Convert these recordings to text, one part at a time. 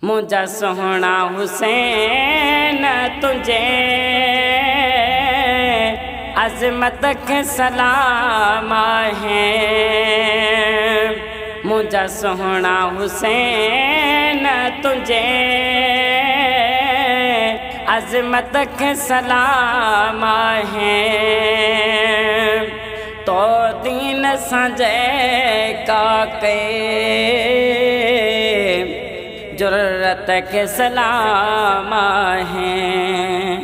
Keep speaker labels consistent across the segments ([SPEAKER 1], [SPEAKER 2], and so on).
[SPEAKER 1] मुझा सोहना हुसैन तुझे अज़मत के सलाम है। मुझा सोहना हुसैन तुझे अज़मत के सलाम है। तो दीन सजे का के जुर्रत के सलाम हैं।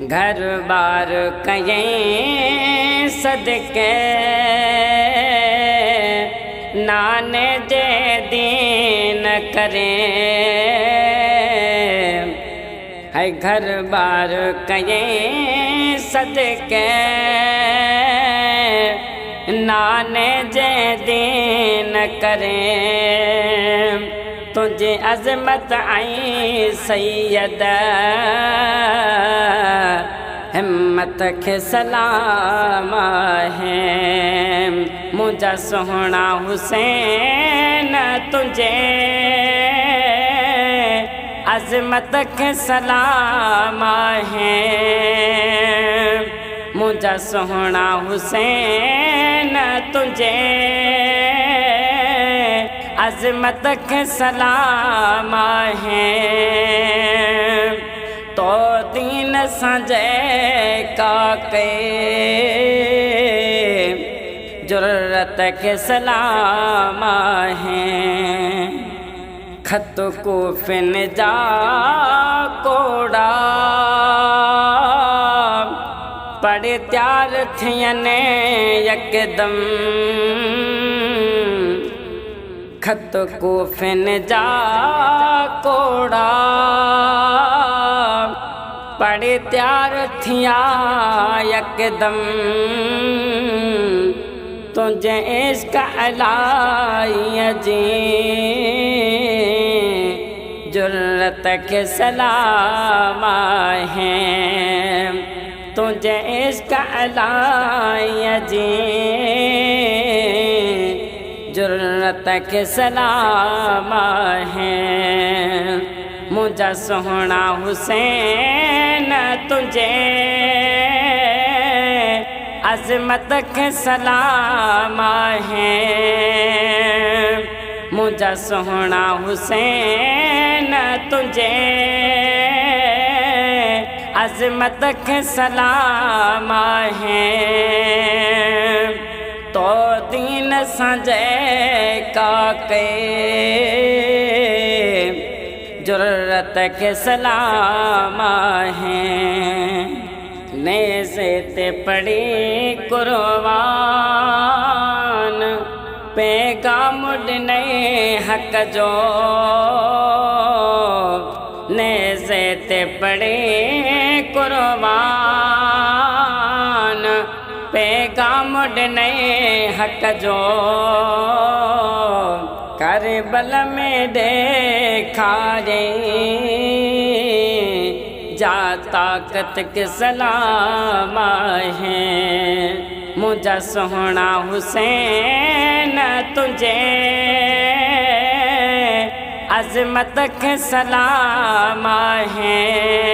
[SPEAKER 1] घर बार कहीं सदके नाने जे दीन करें है। घर बार कहीं सदके नाने जे दीन करें। तुझे अज़मत आई सैयद हिम्मत के सलाम है। मुझा सोहना हुसैन तुझे अज़मत के सलाम है। मुझा सोहना हुसैन तुझे अज़मत के सलाम है। तो दीन सजे का के जुर्रत के सलाम हैं। खत को फिन जा कोड़ा पड़े त्यार थियने यकदम। खत को फिन जा कोड़ा पड़े त्यार थिया यकदम। तुझे इश्क अलाई जी जुर्रत के सलाम हैं। तुझे इश्क अलाई जी जुर्रत के सलाम हैं। मुझा सोहना हुसैन तुझे अज़मत के सलाम हैं। मुझा सोहना हुसैन तुझे अज़मत के सलाम हैं। तो दीन सजे का के जुर्रत के सलाम हैं। नेज़े ते पड़ी कुर्बान पैगाम उड़ने हक जो। नेज़े ते पड़ी कुर्बान पैगाम उड़ने हक जो। करबल में देखा रे जा ताकत के सलाम हैं। मुझा सोहना हुसैन तुझे अज़मत के सलाम हैं।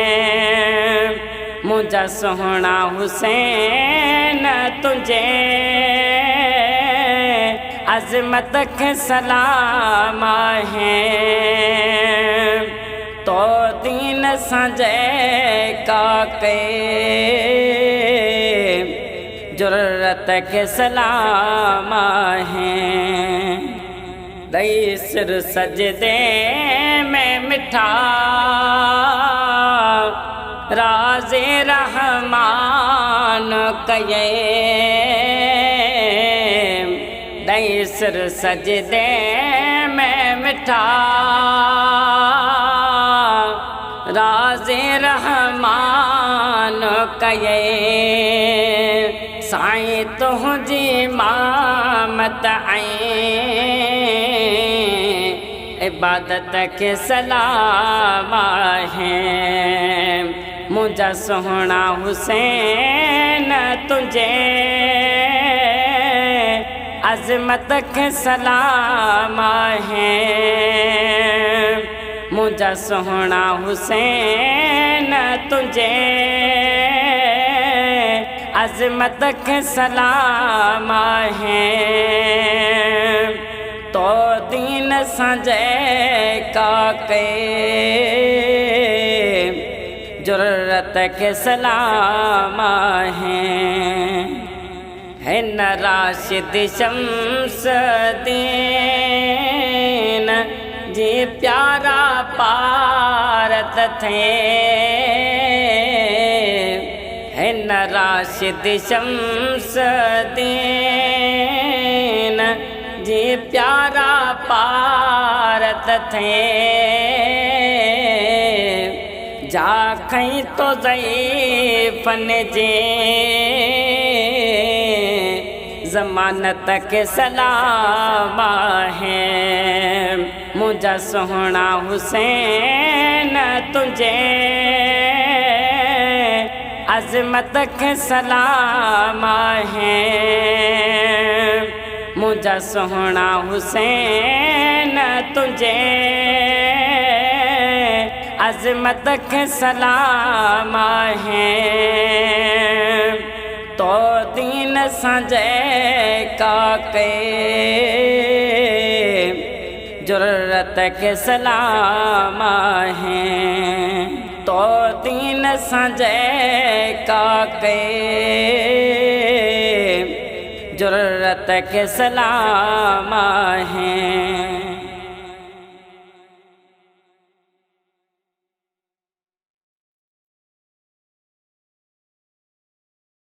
[SPEAKER 1] मुझा सोहना हुसैन तुझे अज़मत के सलाम हैं। तो दीन सजे का के जुर्रत के सलाम हैं। दई सिर सजदे में मिठा राज़े रहमान कये। दई सिर सजदे में मिठा राज़े रहमान कये। साईं तुझी मामत आई इबादत के सलाम हैं। मुझा सोहना हुसैन तुझे अज़मत के सलाम हैं। मुझा सोहना हुसैन तुझे अज़मत के सलाम है। तो दीन संजय का के जुर्रत के सलाम है न राशिद शम्स दीन जी प्यारा पारत थे। है न राशिद शम्स दीन जी प्यारा पारत थे। जा कहीं तो ज़ईफ़न जे ज़मानत के सलाम है। मुझा सोहना हुसैन तुझे अज़मत के सलाम है। मुझा सोहना हुसैन तुझे अज़मत के सलाम है। तो दीन संजय का के जुर्रत के सलाम है। तो दीन संजय का के जुर्रत के सलाम है।